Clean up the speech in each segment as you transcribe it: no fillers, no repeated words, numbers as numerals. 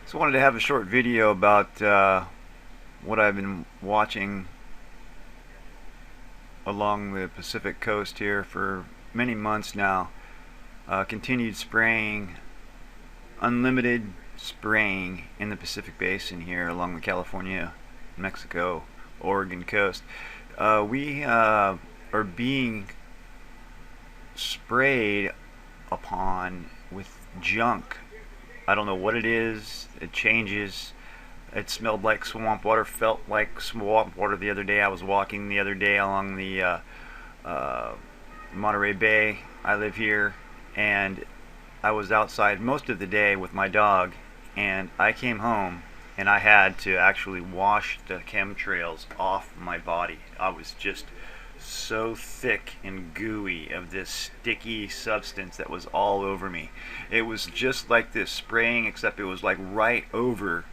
So I wanted to have a short video about what I've been watching along the Pacific coast here for many months now. Continued spraying, unlimited spraying in the Pacific Basin here along the California, Mexico, Oregon coast. We are being sprayed upon with junk. I don't know what it is. It changes. It smelled like swamp water, felt like swamp water the other day. I was walking the other day along the uh, Monterey Bay. I live here, and I was outside most of the day with my dog, and I came home and I had to actually wash the chemtrails off my body. I was just so thick and gooey of this sticky substance that was all over me. It was just like this spraying, except it was like right over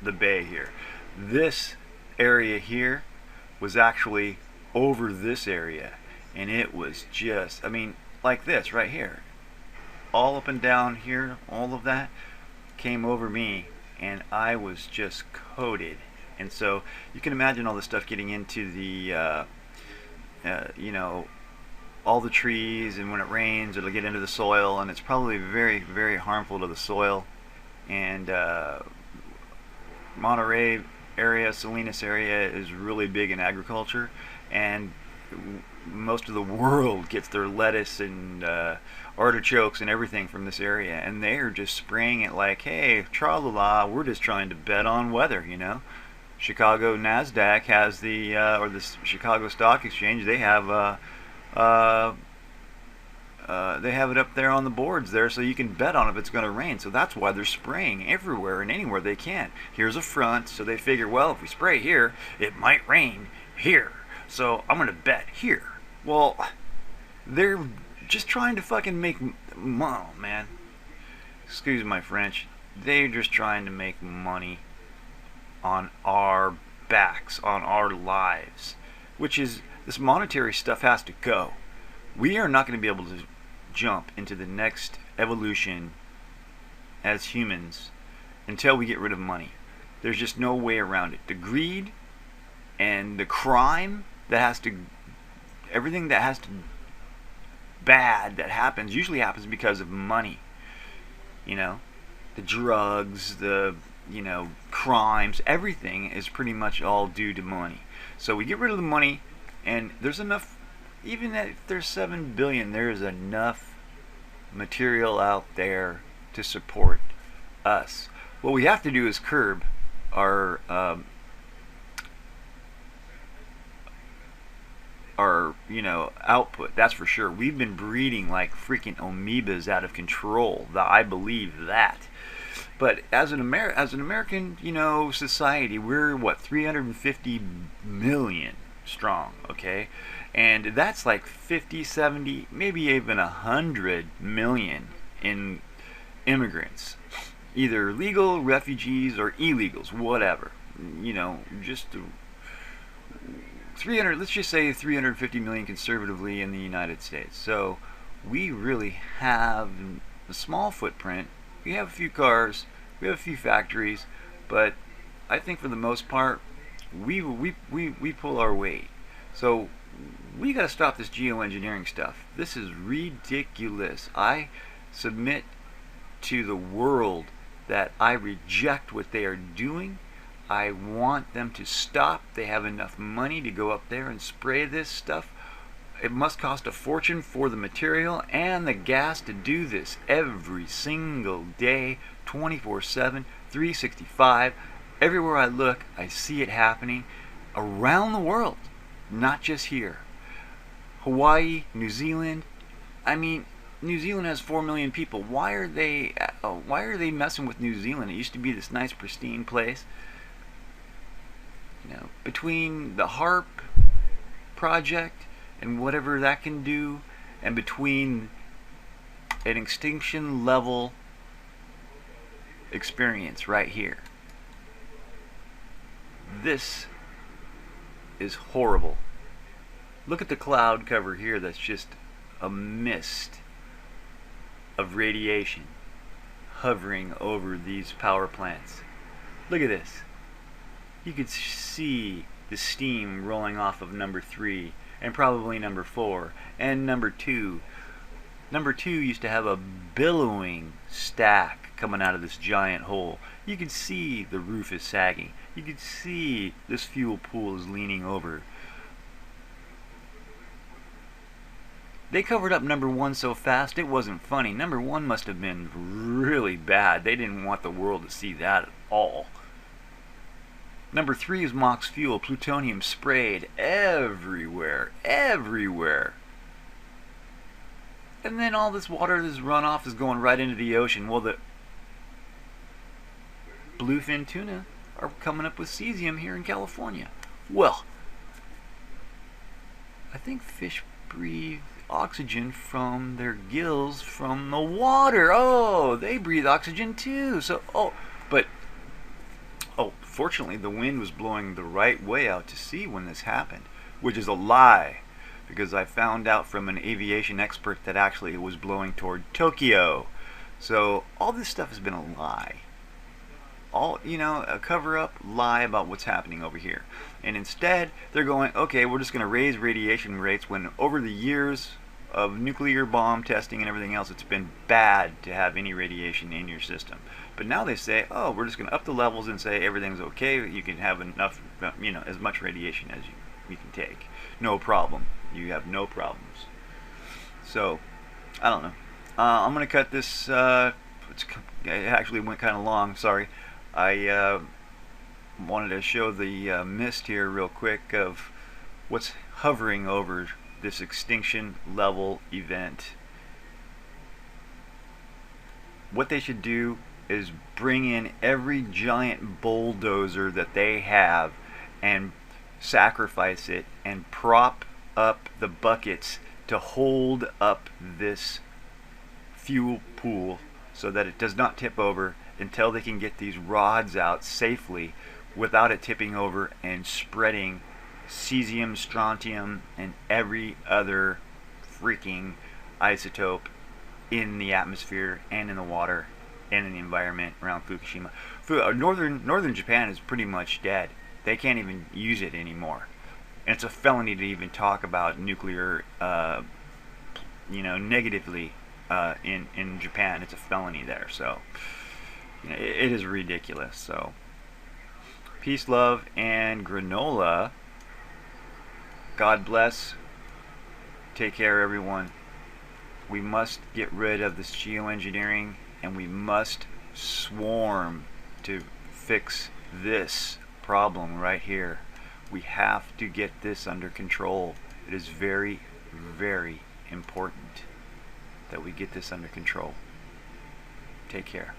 the bay here. This area here was actually over this area, and it was just, I mean, like this right here. All up and down here, all of that came over me, and I was just coated. And so you can imagine all this stuff getting into the you know, all the trees, and when it rains it'll get into the soil, and it's probably very, very harmful to the soil. And Monterey area, Salinas area is really big in agriculture, and most of the world gets their lettuce and artichokes and everything from this area, and they are just spraying it like, hey, tra-la-la, we're just trying to bet on weather, you know. Chicago NASDAQ has the, or the Chicago Stock Exchange, uh, they have it up there on the boards there, so you can bet on if it's going to rain. So that's why they're spraying everywhere and anywhere they can. Here's a front, so they figure, well, if we spray here, it might rain here. So I'm going to bet here. Well, they're just trying to fucking make, oh man, excuse my French, they're just trying to make money on our backs, on our lives, which is, this monetary stuff has to go. We are not going to be able to jump into the next evolution as humans until we get rid of money. There's just no way around it. The greed and the crime that has to, everything that has to, bad that happens usually happens because of money. You know, the drugs, the, you know, crimes, everything is pretty much all due to money. So we get rid of the money, and there's enough, even if there's 7 billion, there is enough material out there to support us. What we have to do is curb our you know, output. That's for sure. We've been breeding like freaking amoebas out of control. I believe that. But as an American, you know, society, we're what, 350 million strong, okay? And that's like 50, 70, maybe even 100 million in immigrants, either legal refugees or illegals, whatever. You know, just 300, let's just say 350 million conservatively in the United States. So we really have a small footprint. We have a few cars, we have a few factories, but I think for the most part, we pull our weight. So we got to stop this geoengineering stuff. This is ridiculous. I submit to the world that I reject what they are doing. I want them to stop. They have enough money to go up there and spray this stuff. It must cost a fortune for the material and the gas to do this every single day, 24/7, 365. Everywhere I look, I see it happening around the world, not just here. Hawaii, New Zealand. I mean, New Zealand has 4 million people. Why are they messing with New Zealand? It used to be this nice, pristine place. You know, between the HARP project and whatever that can do, and between an extinction level experience right here. This is horrible. Look at the cloud cover here, that's just a mist of radiation. hovering over these power plants. Look at this. You could see the steam rolling off of number 3 and probably number 4 and number 2. Number 2 used to have a billowing stack coming out of this giant hole. You could see the roof is sagging. You could see this fuel pool is leaning over. They covered up number 1 so fast it wasn't funny. Number 1 must have been really bad. They didn't want the world to see that at all. Number 3 is MOX fuel, plutonium sprayed everywhere, everywhere. And then all this water, this runoff is going right into the ocean. Well, the bluefin tuna are coming up with cesium here in California. Well, I think fish breathe oxygen from their gills from the water. Oh, they breathe oxygen too. So, fortunately the wind was blowing the right way out to sea when this happened, which is a lie, because I found out from an aviation expert that actually it was blowing toward Tokyo. So all this stuff has been a lie. A cover-up lie about what's happening over here. And instead, they're going, okay, we're just going to raise radiation rates, when over the years of nuclear bomb testing and everything else, it's been bad to have any radiation in your system. But now they say, oh, we're just going to up the levels and say everything's okay. You can have enough, as much radiation as you can take. No problem. You have no problems. So, I don't know. I'm going to cut this. It actually went kind of long. Sorry. I wanted to show the mist here real quick of what's hovering over this extinction level event. What they should do is bring in every giant bulldozer that they have and sacrifice it and prop up the buckets to hold up this fuel pool so that it does not tip over until they can get these rods out safely without it tipping over and spreading cesium, strontium, and every other freaking isotope in the atmosphere and in the water and in the environment around Fukushima. Northern Japan is pretty much dead. They can't even use it anymore. And it's a felony to even talk about nuclear, negatively in Japan. It's a felony there. So it is ridiculous. So peace, love, and granola. God bless. Take care, everyone. We must get rid of this geoengineering, and we must swarm to fix this problem right here. We have to get this under control. It is very, very important that we get this under control. Take care.